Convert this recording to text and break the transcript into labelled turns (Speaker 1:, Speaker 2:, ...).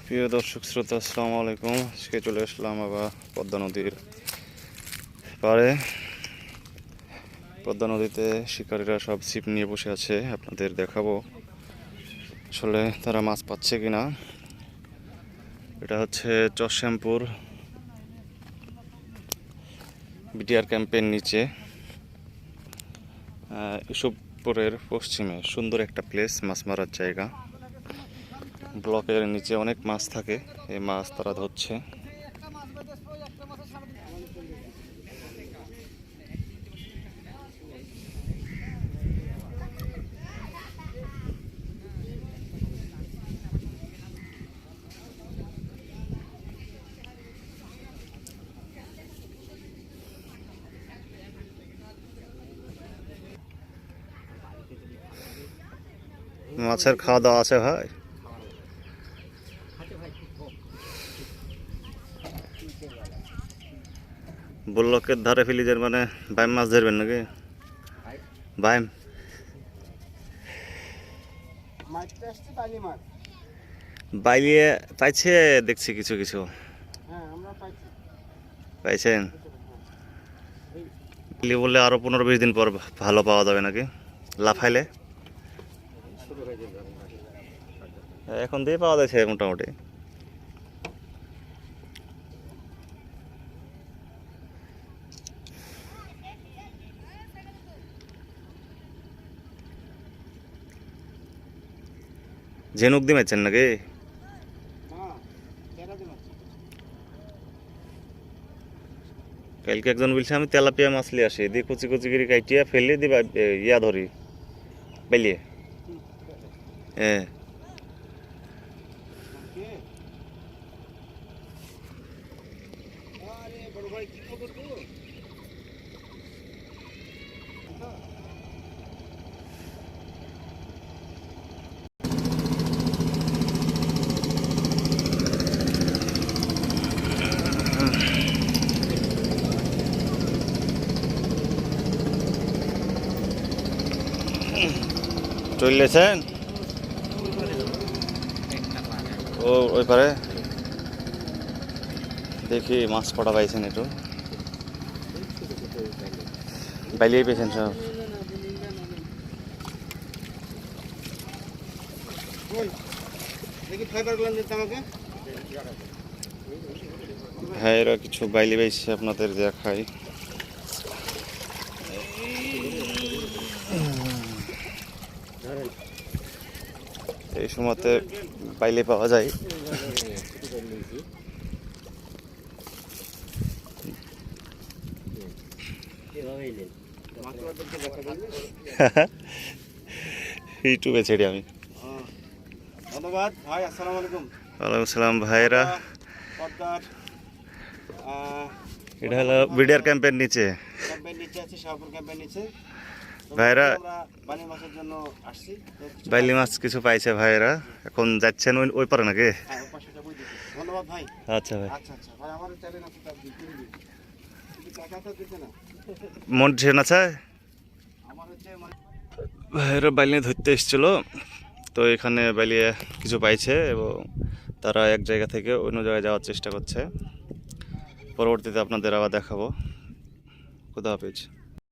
Speaker 1: প্রিয় দর্শক শ্রোতা, আসসালামু আলাইকুম। আজকে চলে আসলাম আবার পদ্মা নদীর পাড়ে। পদ্মা নদীতে শিকারীরা সব ছিপ নিয়ে বসে আছে, আপনাদের দেখাবো আসলে তারা মাছ পাচ্ছে কিনা। এটা হচ্ছে চরশ্যামপুর বিটিআর ক্যাম্পের নিচে, ইসবপুরের পশ্চিমে সুন্দর একটা প্লেস, মাছ মারার জায়গা। ব্লকের নিচে অনেক মাছ থাকে, এই মাছ তারা ধরছে। মাছের খাওয়া দাওয়া আছে ভাই? ব্লকের ধারে ফিলিজের মানে বাইম মাছ ধরবেন নাকি? বাইম বাইলিয়ে পাইছে দেখছি, কিছু কিছু পাইছেন। বললে আরো 15-20 দিন পর ভালো পাওয়া যাবে নাকি লাফাইলে? এখন দিয়ে পাওয়া যাচ্ছে মোটামুটি। ঝিনুক দিয়ে মারছেন নাকি? কালকে একজন বলছে আমি তেলাপিয়া মাছ লিয়ে আসি, দিয়ে কুচি কুচি করে কাইটিয়া ফেলে দিবা ইয়া ধরি পাইলিয়ে। হ্যাঁ, চলেছেন ও ওই পারে। দেখি মাছ কটা পাইছেন, একটু বাইলিয়ে পেয়েছেন সব। হ্যাঁ, এরা কিছু বাইলি পাইছে, আপনাদের দেখাই। এই সময়তে বাইলে পাওয়া যায়। ইউটিউবে ছেড়ে আমি।
Speaker 2: ধন্যবাদ ভাই, আসসালামু আলাইকুম।
Speaker 1: ওয়ালাইকুম আসসালাম ভাইরা। এটা হলো বিডিআর ক্যাম্পের নিচে,
Speaker 2: ক্যাম্পের নিচে আছে, শাহপুর ক্যাম্পের নিচে।
Speaker 1: ভাইরা
Speaker 2: আমরা বালি মাছের জন্য আসছি।
Speaker 1: বাইলি মাছ কিছু পাইছে ভাইরা, এখন যাচ্ছেন ওই পারে নাকি?
Speaker 2: হ্যাঁ, ওই পাশেটা বই দিচ্ছি। ধন্যবাদ ভাই।
Speaker 1: আচ্ছা ভাই,
Speaker 2: আচ্ছা আচ্ছা ভাই, আমার চ্যানেল আছে, তার দিতে টাকা তো দিতে না।
Speaker 1: মন ট্রেন আছে।
Speaker 2: আমার হচ্ছে
Speaker 1: ভাইরা বাইলি ধরতে এসেছিল, তো এখানে বাইলিয়ে কিছু পাইছে এবং তারা এক জায়গা থেকে অন্য জায়গায় যাওয়ার চেষ্টা করছে। পরবর্তীতে আপনাদের আবার দেখাবো। খুদা হাফেজ।